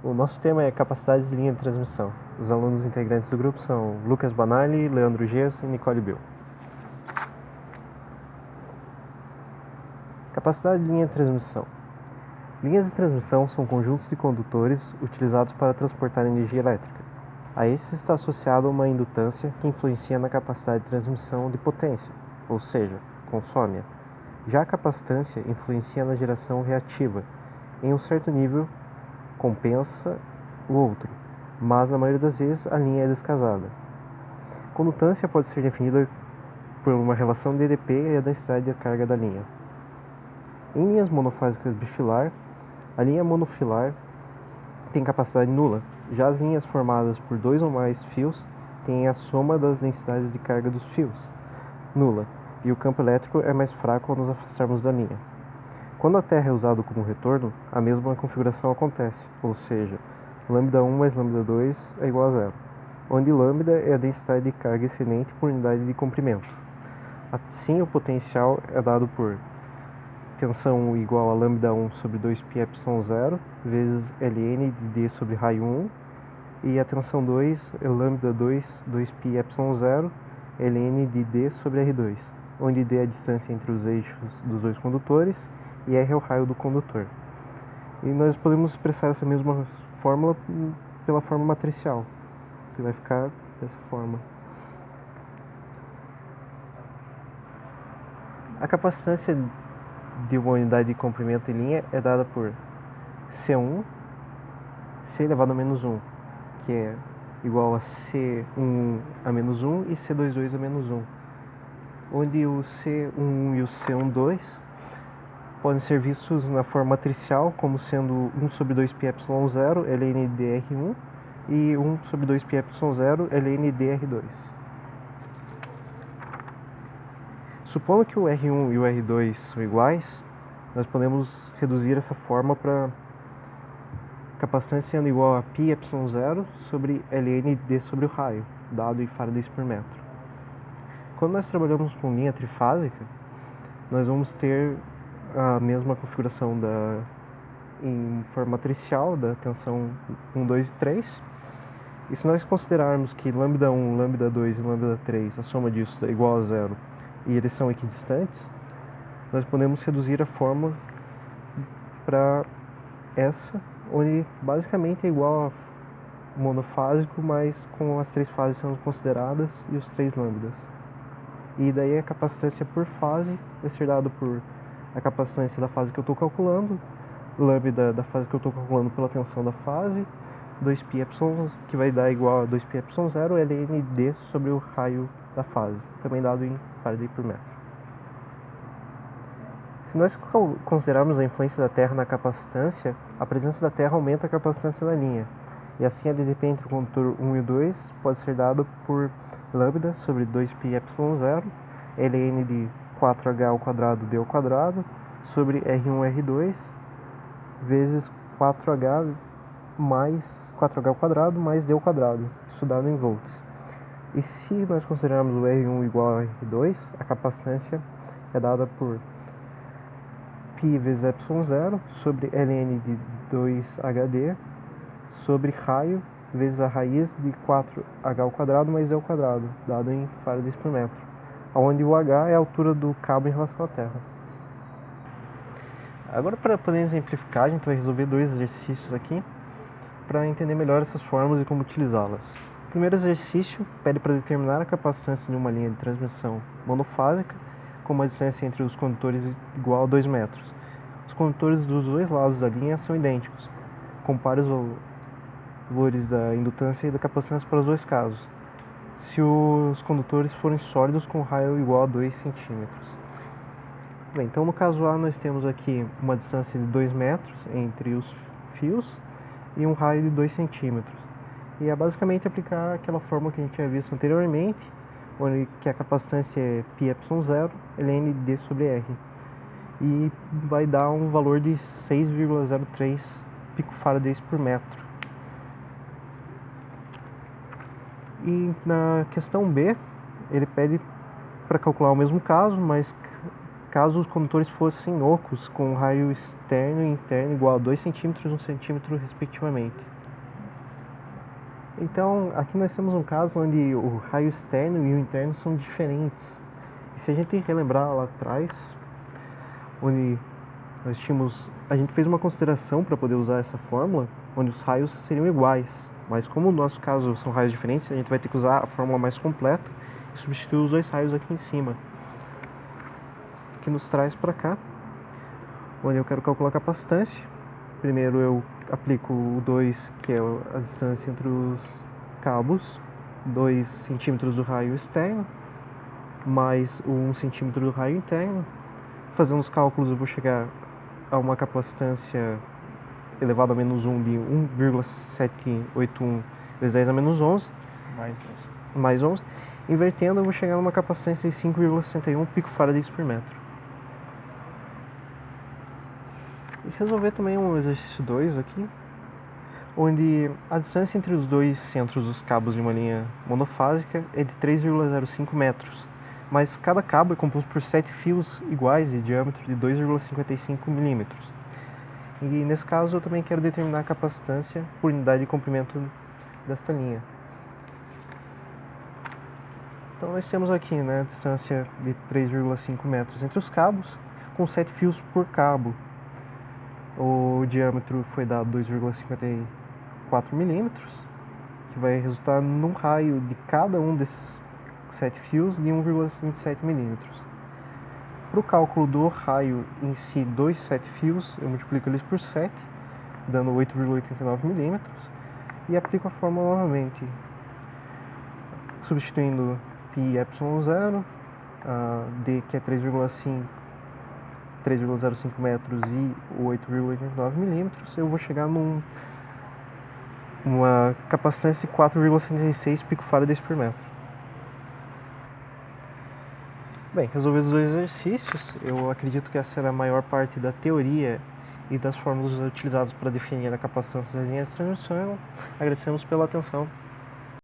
O nosso tema é capacidades de linha de transmissão. Os alunos integrantes do grupo são Lucas Banali, Leandro Gesso e Nicole Bill. Capacidade de linha de transmissão. Linhas de transmissão são conjuntos de condutores utilizados para transportar energia elétrica. A esses está associada uma indutância que influencia na capacidade de transmissão de potência, ou seja, consome-a. Já a capacitância influencia na geração reativa. Em um certo nível, compensa o outro, mas na maioria das vezes a linha é descasada. Condutância pode ser definida por uma relação de EDP e a densidade de carga da linha. Em linhas monofásicas bifilar, a linha monofilar tem capacidade nula. Já as linhas formadas por dois ou mais fios têm a soma das densidades de carga dos fios nula, e o campo elétrico é mais fraco ao nos afastarmos da linha. Quando a Terra é usada como retorno, a mesma configuração acontece, ou seja, lambda1 mais lambda2 é igual a zero, onde lambda é a densidade de carga excedente por unidade de comprimento. Assim, o potencial é dado por tensão igual a lambda1 sobre 2πε0 vezes ln de d sobre raio 1, e a tensão 2 é lambda2 2πε0 ln de d sobre r2, onde d é a distância entre os eixos dos dois condutores e r é o raio do condutor. E nós podemos expressar essa mesma fórmula pela forma matricial. Você vai ficar dessa forma. A capacitância de uma unidade de comprimento em linha é dada por C1, C elevado a menos 1, que é igual a C11 a menos 1 e C22 a menos 1, onde o C11 e o C12 podem ser vistos na forma matricial como sendo 1 sobre 2πε0 ln dr1 e 1 sobre 2πε0 ln dr2. Supondo que o R1 e o R2 são iguais, nós podemos reduzir essa forma para capacitância sendo igual a πε0 sobre ln d sobre o raio, dado em farads por metro. Quando nós trabalhamos com linha trifásica, nós vamos ter a mesma configuração em forma matricial da tensão 1, 2 e 3. E se nós considerarmos que lambda1, lambda2 e lambda3, a soma disso é igual a zero, e eles são equidistantes, nós podemos reduzir a forma para essa, onde basicamente é igual a monofásico, mas com as três fases sendo consideradas e os três lambdas. E daí a capacitância por fase vai ser dada por a capacitância da fase que eu estou calculando, lambda da fase que eu estou calculando pela tensão da fase, 2πε, que vai dar igual a 2πε0 ln d sobre o raio da fase, também dado em Faraday por metro. Se nós considerarmos a influência da Terra na capacitância, a presença da Terra aumenta a capacitância da linha, e assim a DDP entre o condutor 1 e o 2 pode ser dado por lambda sobre 2πε0 ln de 4h ao quadrado d ao quadrado sobre R1 R2 vezes 4h mais 4h ao quadrado mais d ao quadrado, isso dado em volts. E se nós considerarmos o R1 igual a R2, a capacitância é dada por π vezes ε0 sobre ln de 2hd sobre raio vezes a raiz de 4h ao quadrado mais d ao quadrado, dado em farads por metro, onde o h é a altura do cabo em relação à Terra. Agora, para poder exemplificar, a gente vai resolver dois exercícios aqui para entender melhor essas formas e como utilizá-las. O primeiro exercício pede para determinar a capacitância de uma linha de transmissão monofásica com uma distância entre os condutores igual a 2 metros. Os condutores dos dois lados da linha são idênticos. Compare os valores da indutância e da capacitância para os dois casos, se os condutores forem sólidos com raio igual a 2 centímetros. Bem, então no caso A nós temos aqui uma distância de 2 metros entre os fios e um raio de 2 centímetros. E é basicamente aplicar aquela fórmula que a gente tinha visto anteriormente, onde que a capacitância é πε0 ln d sobre r. E vai dar um valor de 6,03 picofarads por metro. E na questão B, ele pede para calcular o mesmo caso, mas caso os condutores fossem ocos, com raio externo e interno igual a 2 cm e 1 cm respectivamente. Então, aqui nós temos um caso onde o raio externo e o interno são diferentes. E se a gente relembrar lá atrás, onde a gente fez uma consideração para poder usar essa fórmula, onde os raios seriam iguais. Mas como no nosso caso são raios diferentes, a gente vai ter que usar a fórmula mais completa e substituir os dois raios aqui em cima. Que nos traz para cá, onde eu quero calcular a capacitância. Primeiro eu aplico o 2, que é a distância entre os cabos, 2 centímetros do raio externo, mais o 1 centímetro do raio interno. Fazendo os cálculos eu vou chegar a uma capacitância elevado a menos 1 de 1,781 vezes 10 a menos 11, mais 11. Invertendo eu vou chegar a uma capacitância de 5,61 picofarads por metro. E resolver também um exercício 2 aqui, onde a distância entre os dois centros dos cabos de uma linha monofásica é de 3,05 metros, mas cada cabo é composto por 7 fios iguais de diâmetro de 2,55 milímetros. E nesse caso eu também quero determinar a capacitância por unidade de comprimento desta linha. Então nós temos aqui, né, a distância de 3,5 metros entre os cabos, com 7 fios por cabo. O diâmetro foi dado 2,54 milímetros, que vai resultar num raio de cada um desses 7 fios de 1,27 milímetros. Para o cálculo do raio em si dos 7 fios, eu multiplico eles por 7, dando 8,89 milímetros, e aplico a fórmula novamente, substituindo πε0, d que é 3,05 metros e 8,89 milímetros, eu vou chegar numa capacitância de 4,66 picofarads por metro. Bem, resolver os dois exercícios, eu acredito que essa era a maior parte da teoria e das fórmulas utilizadas para definir a capacitância das linhas de transmissão. Agradecemos pela atenção.